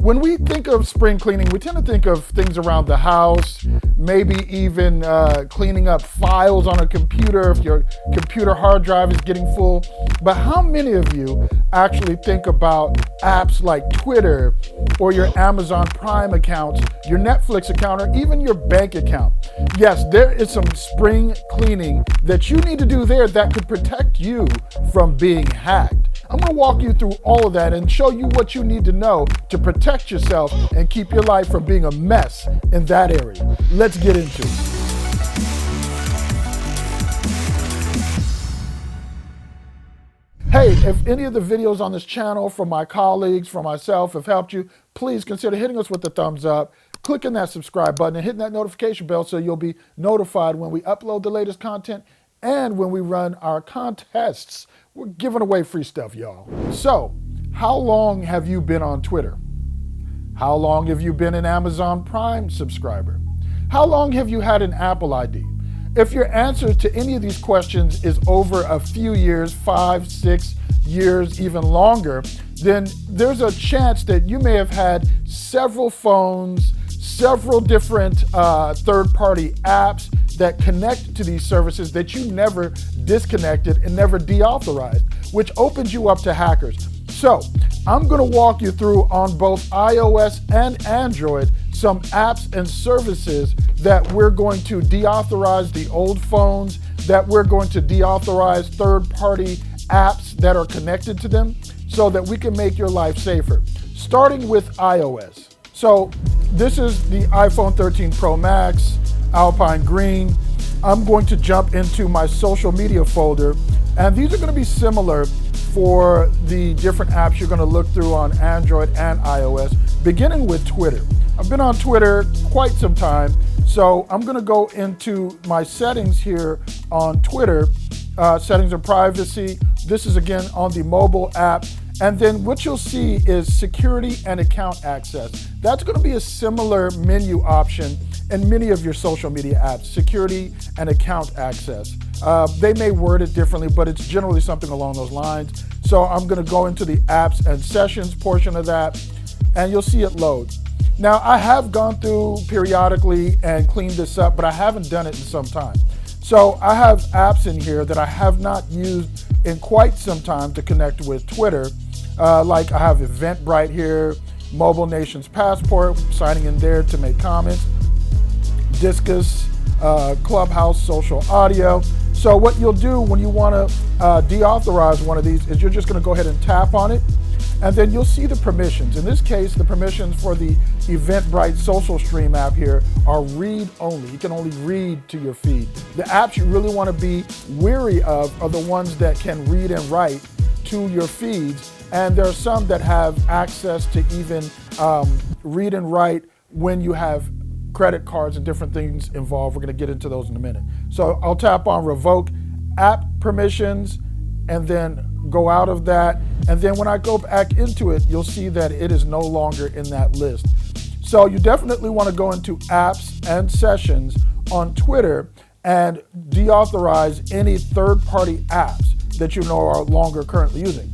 When we think of spring cleaning, we tend to think of things around the house, maybe even cleaning up files on a computer if your computer hard drive is getting full. But how many of you actually think about apps like Twitter or your Amazon Prime accounts, your Netflix account, or even your bank account? Yes, there is some spring cleaning that you need to do there that could protect you from being hacked. I'm going to walk you through all of that and show you what you need to know to protect yourself and keep your life from being a mess in that area. Let's get into it. Hey, if any of the videos on this channel from my colleagues, from myself have helped you, please consider hitting us with the thumbs up, clicking that subscribe button, and hitting that notification bell so you'll be notified when we upload the latest content and when we run our contests. We're giving away free stuff, y'all. So, how long have you been on Twitter? How long have you been an Amazon Prime subscriber? How long have you had an Apple ID? If your answer to any of these questions is over a few years, 5, 6 years, even longer, then there's a chance that you may have had several phones, several different third-party apps that connect to these services that you never disconnected and never deauthorized, which opens you up to hackers. So I'm going to walk you through on both iOS and Android some apps and services that we're going to deauthorize the old phones, that we're going to deauthorize third-party apps that are connected to them so that we can make your life safer. Starting with iOS. So this is the iPhone 13 Pro Max, Alpine Green. I'm going to jump into my social media folder, and these are going to be similar for the different apps you're going to look through on Android and iOS, beginning with Twitter. I've been on Twitter quite some time, so I'm going to go into my settings here on Twitter, settings of privacy. This is again on the mobile app. And then what you'll see is security and account access. That's going to be a similar menu option in many of your social media apps, security and account access. They may word it differently, but it's generally something along those lines. So I'm going to go into the apps and sessions portion of that, and you'll see it load. Now, I have gone through periodically and cleaned this up, but I haven't done it in some time. So I have apps in here that I have not used in quite some time to connect with Twitter. Like I have Eventbrite here, Mobile Nations Passport, signing in there to make comments, Discus, Clubhouse, Social Audio. So what you'll do when you want to deauthorize one of these is you're just going to go ahead and tap on it, and then you'll see the permissions. In this case, the permissions for the Eventbrite social stream app here are read only. You can only read to your feed. The apps you really want to be wary of are the ones that can read and write to your feeds. And there are some that have access to even read and write when you have credit cards and different things involved. We're going to get into those in a minute. So I'll tap on revoke app permissions and then go out of that. And then when I go back into it, you'll see that it is no longer in that list. So you definitely want to go into apps and sessions on Twitter and deauthorize any third-party apps that you know are longer currently using.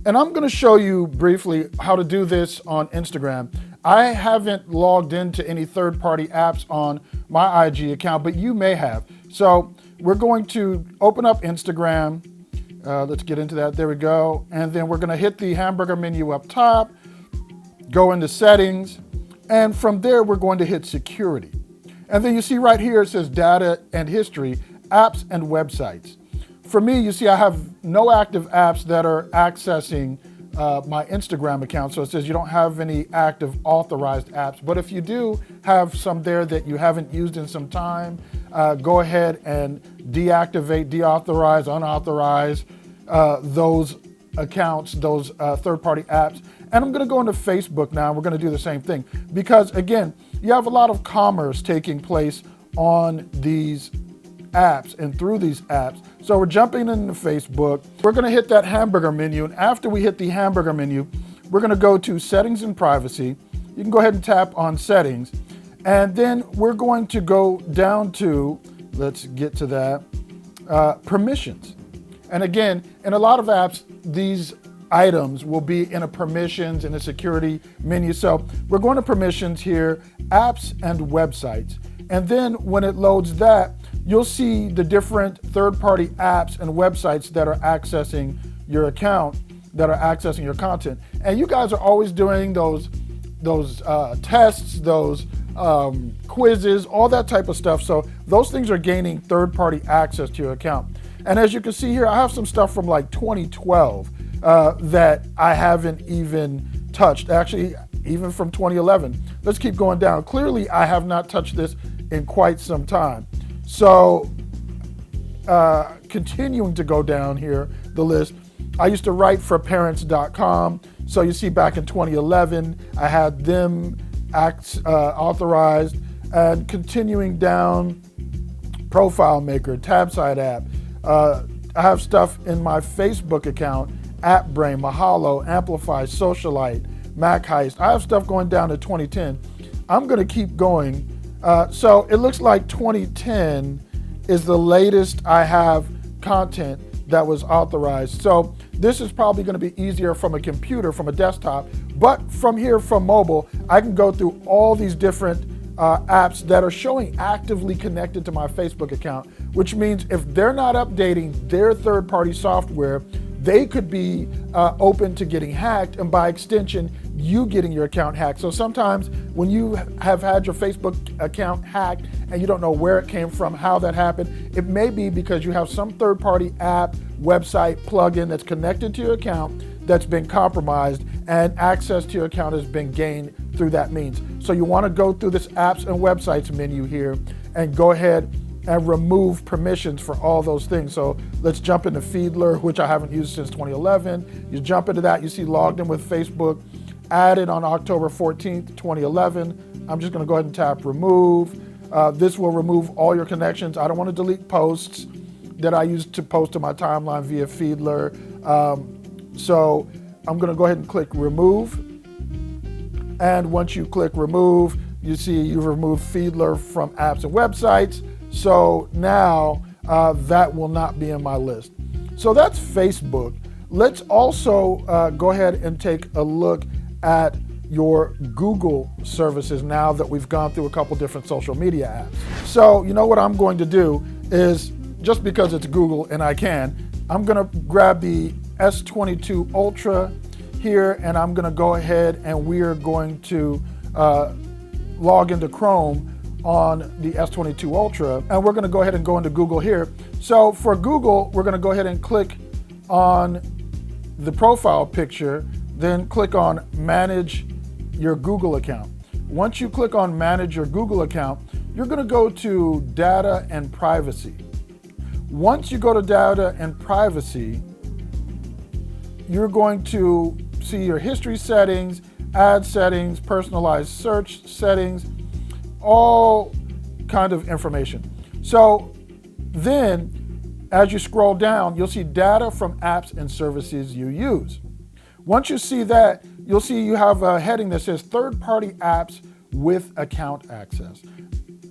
And I'm going to show you briefly how to do this on Instagram. I haven't logged into any third-party apps on my IG account, but you may have. So we're going to open up Instagram. Let's get into that. There we go. And then we're going to hit the hamburger menu up top, go into settings, and from there we're going to hit security. And then you see right here it says data and history, apps and websites. For me, you see I have no active apps that are accessing my Instagram account. So it says you don't have any active authorized apps. But if you do have some there that you haven't used in some time, go ahead and deactivate, deauthorize, unauthorize those accounts, those third-party apps. And I'm going to go into Facebook now. We're going to do the same thing because, again, you have a lot of commerce taking place on these apps and through these apps. So we're jumping into Facebook. We're going to hit that hamburger menu. And after we hit the hamburger menu, we're going to go to settings and privacy. You can go ahead and tap on settings. And then we're going to go down to, let's get to that, permissions. And again, in a lot of apps, these items will be in a permissions and a security menu. So we're going to permissions here, apps and websites. And then when it loads that, you'll see the different third-party apps and websites that are accessing your account, that are accessing your content. And you guys are always doing those tests, those quizzes, all that type of stuff. So those things are gaining third-party access to your account. And as you can see here, I have some stuff from like 2012 that I haven't even touched. Actually, even from 2011. Let's keep going down. Clearly, I have not touched this in quite some time. So continuing to go down here, the list, I used to write for parents.com. So you see back in 2011, I had them authorized, and continuing down, Profile Maker, TabSite app. I have stuff in my Facebook account, AppBrain, Mahalo, Amplify, Socialite, Mac Heist. I have stuff going down to 2010. I'm going to keep going. So it looks like 2010 is the latest I have content that was authorized. So this is probably going to be easier from a computer, from a desktop, but from here, from mobile, I can go through all these different apps that are showing actively connected to my Facebook account, which means if they're not updating their third-party software, they could be open to getting hacked, and by extension, you getting your account hacked. So sometimes when you have had your Facebook account hacked and you don't know where it came from, how that happened, it may be because you have some third-party app, website, plugin that's connected to your account that's been compromised, and access to your account has been gained through that means. So you want to go through this apps and websites menu here and go ahead and remove permissions for all those things. So let's jump into Feedler, which I haven't used since 2011. You jump into that, you see logged in with Facebook, added on October 14th, 2011. I'm just going to go ahead and tap remove. This will remove all your connections. I don't want to delete posts that I used to post to my timeline via Feedler. So I'm going to go ahead and click remove. And once you click remove, you see you've removed Feedler from apps and websites. So now that will not be in my list. So that's Facebook. Let's also go ahead and take a look at your Google services now that we've gone through a couple different social media apps. So you know what I'm going to do is, just because it's Google and I can, I'm going to grab the S22 Ultra here, and I'm going to go ahead and we are going to log into Chrome on the S22 Ultra, and we're going to go ahead and go into Google here. So for Google, we're going to go ahead and click on the profile picture, then click on Manage Your Google Account. Once you click on Manage Your Google Account, you're going to go to Data and Privacy. Once you go to Data and Privacy, you're going to see your history settings, ad settings, personalized search settings, all kind of information. So then, as you scroll down, you'll see data from apps and services you use. Once you see that, you'll see you have a heading that says third-party apps with account access.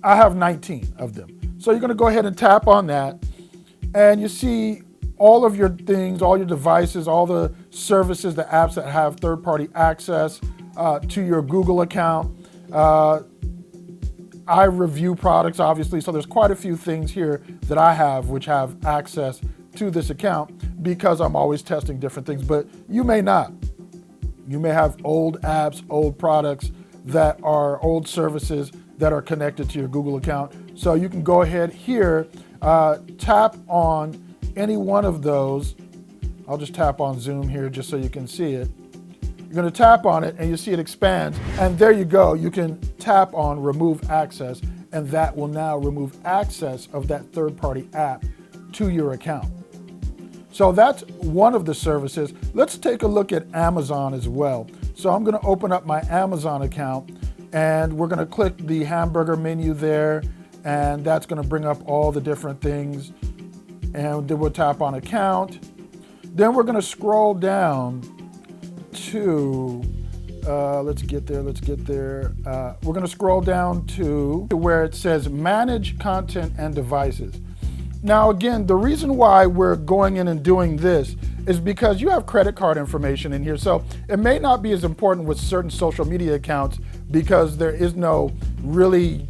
I have 19 of them. So you're going to go ahead and tap on that, and you see all of your things, all your devices, all the services, the apps that have third-party access to your Google account. I review products, obviously, so there's quite a few things here that I have which have access to this account because I'm always testing different things, but you may not. You may have old apps, old products that are old services that are connected to your Google account. So you can go ahead here, tap on any one of those. I'll just tap on Zoom here just so you can see it. You're going to tap on it and you see it expands, and there you go. You can tap on remove access, and that will now remove access of that third-party app to your account. So that's one of the services. Let's take a look at Amazon as well. So I'm going to open up my Amazon account, and we're going to click the hamburger menu there, and that's going to bring up all the different things. And then we'll tap on account. Then we're going to scroll down to, let's get there. We're going to scroll down to where it says manage content and devices. Now again, the reason why we're going in and doing this is because you have credit card information in here. So it may not be as important with certain social media accounts because there is no really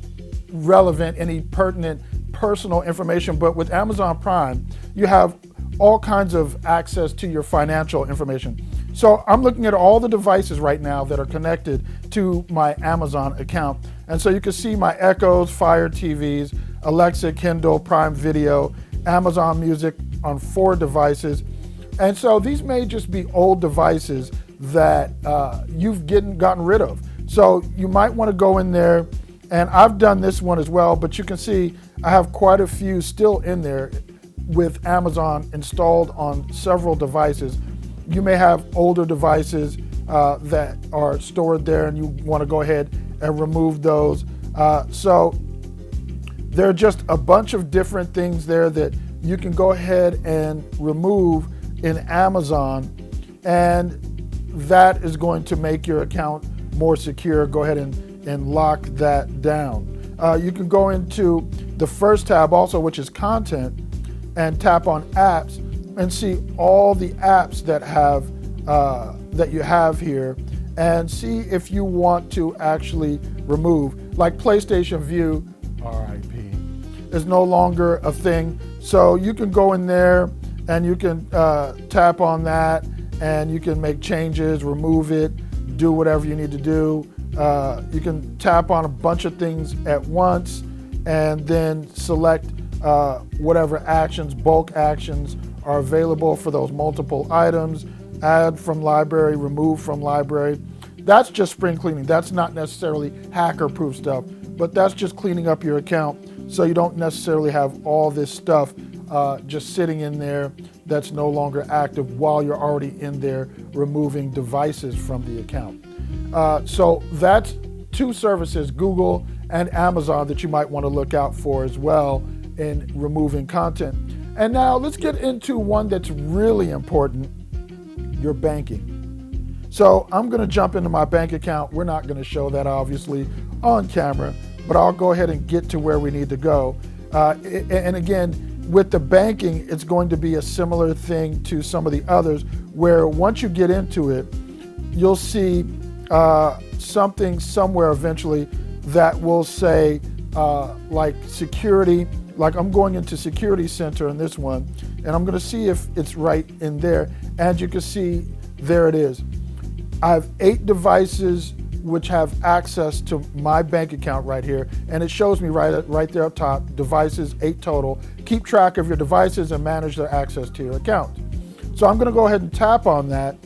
relevant, any pertinent personal information. But with Amazon Prime, you have all kinds of access to your financial information. So I'm looking at all the devices right now that are connected to my Amazon account. And so you can see my Echoes, Fire TVs, Alexa, Kindle, Prime Video, Amazon Music on 4 devices. And so these may just be old devices that you've gotten rid of. So you might want to go in there, and I've done this one as well, but you can see I have quite a few still in there with Amazon installed on several devices. You may have older devices that are stored there and you want to go ahead and remove those. So there are just a bunch of different things there that you can go ahead and remove in Amazon, and that is going to make your account more secure. Go ahead and lock that down. You can go into the first tab also, which is content, and tap on apps and see all the apps that you have here, and see if you want to actually remove, like PlayStation View, RIP, is no longer a thing. So you can go in there and you can tap on that and you can make changes, remove it, do whatever you need to do. You can tap on a bunch of things at once and then select whatever actions, bulk actions are available for those multiple items. Add from library, remove from library. That's just spring cleaning. That's not necessarily hacker-proof stuff, but that's just cleaning up your account so you don't necessarily have all this stuff just sitting in there that's no longer active while you're already in there removing devices from the account. So that's 2 services, Google and Amazon, that you might want to look out for as well in removing content. And now let's get into one that's really important, your banking. So I'm going to jump into my bank account. We're not going to show that obviously on camera, but I'll go ahead and get to where we need to go. And again, with the banking, it's going to be a similar thing to some of the others, where once you get into it, you'll see something somewhere eventually that will say like security. Like I'm going into Security Center in this one, and I'm going to see if it's right in there. And you can see there it is. I have 8 devices which have access to my bank account right here, and it shows me right there up top, devices 8 total. Keep track of your devices and manage their access to your account. So I'm going to go ahead and tap on that,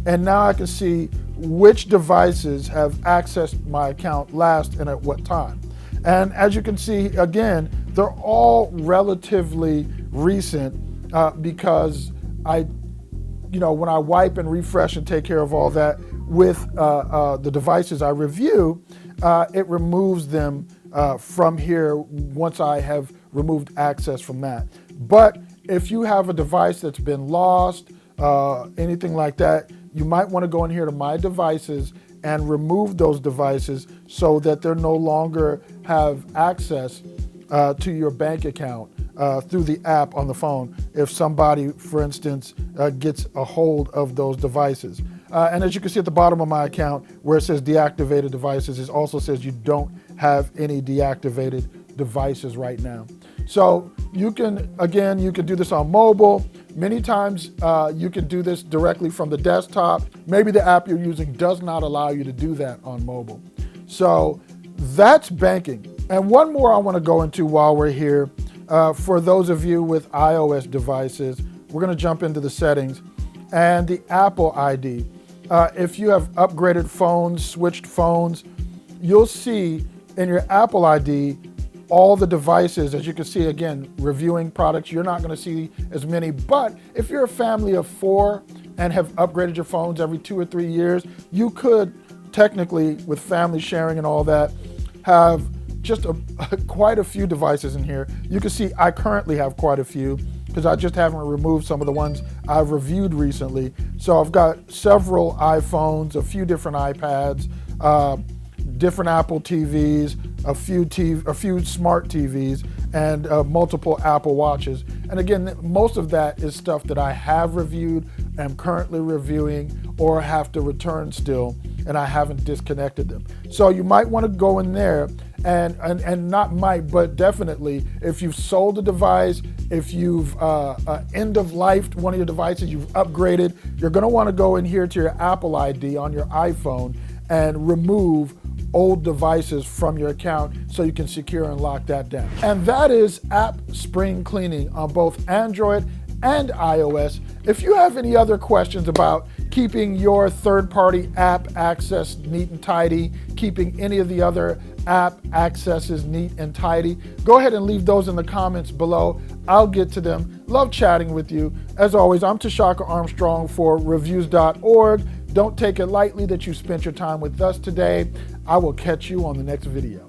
and now I can see which devices have accessed my account last and at what time. And as you can see, again, they're all relatively recent because when I wipe and refresh and take care of all that with the devices I review, it removes them from here once I have removed access from that. But if you have a device that's been lost, anything like that, you might want to go in here to My Devices and remove those devices so that they no longer have access to your bank account through the app on the phone if somebody, for instance, gets a hold of those devices. And as you can see at the bottom of my account where it says deactivated devices, it also says you don't have any deactivated devices right now. So you can do this on mobile. Many times you can do this directly from the desktop. Maybe the app you're using does not allow you to do that on mobile. So that's banking. And one more I want to go into while we're here. For those of you with iOS devices, we're going to jump into the settings and the Apple ID. If you have upgraded phones, switched phones, you'll see in your Apple ID all the devices. As you can see, again, reviewing products, you're not going to see as many. But if you're a family of 4 and have upgraded your phones every 2 or 3 years, you could technically, with family sharing and all that, have just quite a few devices in here. You can see I currently have quite a few because I just haven't removed some of the ones I've reviewed recently. So I've got several iPhones, a few different iPads, different Apple TVs, a few smart TVs, and multiple Apple Watches. And again, most of that is stuff that I have reviewed. am currently reviewing or have to return still, and I haven't disconnected them. So you might want to go in there and not might, but definitely, if you've sold a device, if you've end of life one of your devices, you've upgraded, you're going to want to go in here to your Apple ID on your iPhone and remove old devices from your account so you can secure and lock that down. And that is app spring cleaning on both Android and iOS. If you have any other questions about keeping your third-party app access neat and tidy, keeping any of the other app accesses neat and tidy, go ahead and leave those in the comments below. I'll get to them. Love chatting with you. As always, I'm Tashaka Armstrong for Reviews.org. Don't take it lightly that you spent your time with us today. I will catch you on the next video.